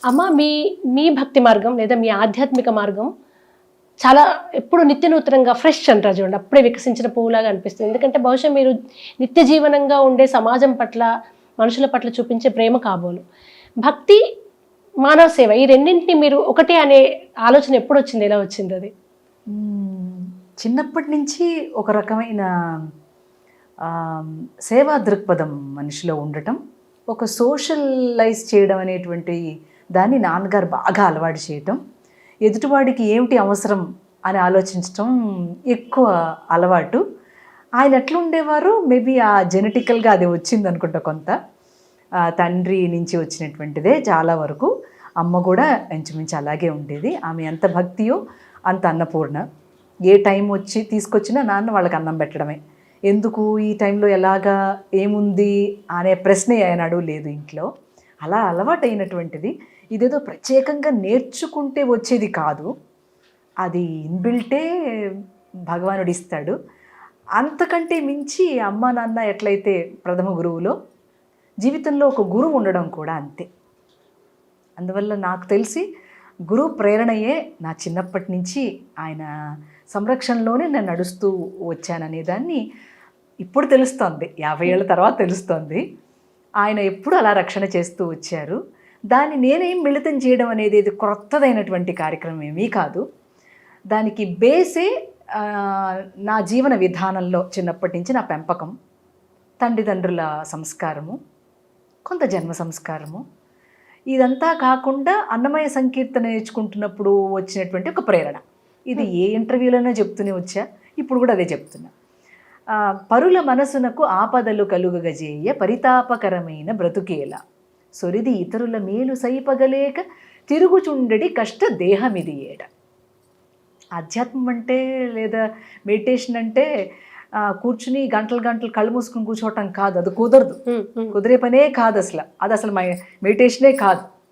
అమ్మ మీ మీ భక్తి మార్గం లేదా మీ ఆధ్యాత్మిక మార్గం చాలా ఎప్పుడు నిత్య నూతనంగా ఫ్రెష్ అంటారు చూడండి, అప్పుడే వికసించిన పువ్వులాగా అనిపిస్తుంది. ఎందుకంటే బహుశా మీరు నిత్య జీవనంగా ఉండే సమాజం పట్ల, మనుషుల పట్ల చూపించే ప్రేమ కాబోలు. భక్తి, మానవ సేవ ఈ రెండింటిని మీరు ఒకటే అనే ఆలోచన ఎప్పుడు వచ్చింది? ఎలా వచ్చింది అది? చిన్నప్పటి నుంచి ఒక రకమైన సేవా దృక్పథం మనిషిలో ఉండటం, ఒక సోషలైజ్ చేయడం అనేటువంటి దాన్ని నాన్నగారు బాగా అలవాటు చేయటం, ఎదుటివాడికి ఏమిటి అవసరం అని ఆలోచించటం ఎక్కువ అలవాటు. ఆయన ఎట్లా ఉండేవారు, మేబీ ఆ జెనెటికల్గా అది వచ్చింది అనుకుంటా కొంత. తండ్రి నుంచి వచ్చినటువంటిదే చాలా వరకు. అమ్మ కూడా ఇంచుమించు అలాగే ఉండేది. ఆమె ఎంత భక్తియో అంత అన్నపూర్ణ. ఏ టైం వచ్చి తీసుకొచ్చినా నాన్న వాళ్ళకి అన్నం పెట్టడమే. ఎందుకు ఈ టైంలో ఎలాగా ఏముంది అనే ప్రశ్నే ఏనాడు లేదు ఇంట్లో. అలా అలవాటైనటువంటిది. ఇదేదో ప్రత్యేకంగా నేర్చుకుంటే వచ్చేది కాదు, అది ఇన్బిల్టే భగవానుడు ఇస్తాడు. అంతకంటే మించి అమ్మ నాన్న ఎట్లయితే ప్రథమ గురువులో, జీవితంలో ఒక గురువు ఉండడం కూడా అంతే. అందువల్ల నాకు తెలిసి గురువు ప్రేరణయే నా చిన్నప్పటి నుంచి ఆయన సంరక్షణలోనే నేను నడుస్తూ వచ్చాననే దాన్ని ఇప్పుడు తెలుస్తోంది, 50 ఏళ్ళ తర్వాత తెలుస్తోంది. ఆయన ఎప్పుడు అలా రక్షణ చేస్తూ వచ్చారు. దాన్ని నేనేం మిళితం చేయడం అనేది ఇది క్రొత్తదైనటువంటి కార్యక్రమం ఏమీ కాదు. దానికి బేసే నా జీవన విధానంలో చిన్నప్పటి నుంచి నా పెంపకం, తల్లిదండ్రుల సంస్కారము, కొంత జన్మ సంస్కారము. ఇదంతా కాకుండా అన్నమయ్య సంకీర్తన నేర్చుకుంటున్నప్పుడు వచ్చినటువంటి ఒక ప్రేరణ. ఇది ఏ ఇంటర్వ్యూలోనో చెప్తూనే వచ్చా, ఇప్పుడు కూడా అదే చెప్తున్నా. పరుల మనసునకు ఆపదలు కలుగగజేయ పరితాపకరమైన బ్రతుకేలా, సొరిది ఇతరుల మేలు సైపగలేక తిరుగుచుండడి కష్ట దేహమిది ఏడ. ఆధ్యాత్మం అంటే లేదా మెడిటేషన్ అంటే కూర్చుని గంటలు గంటలు కళ్ళు మూసుకుని కూర్చోవటం కాదు. అది కుదరదు, కుదిరే పనే కాదు అసలు. అది అసలు మెడిటేషనే కాదు.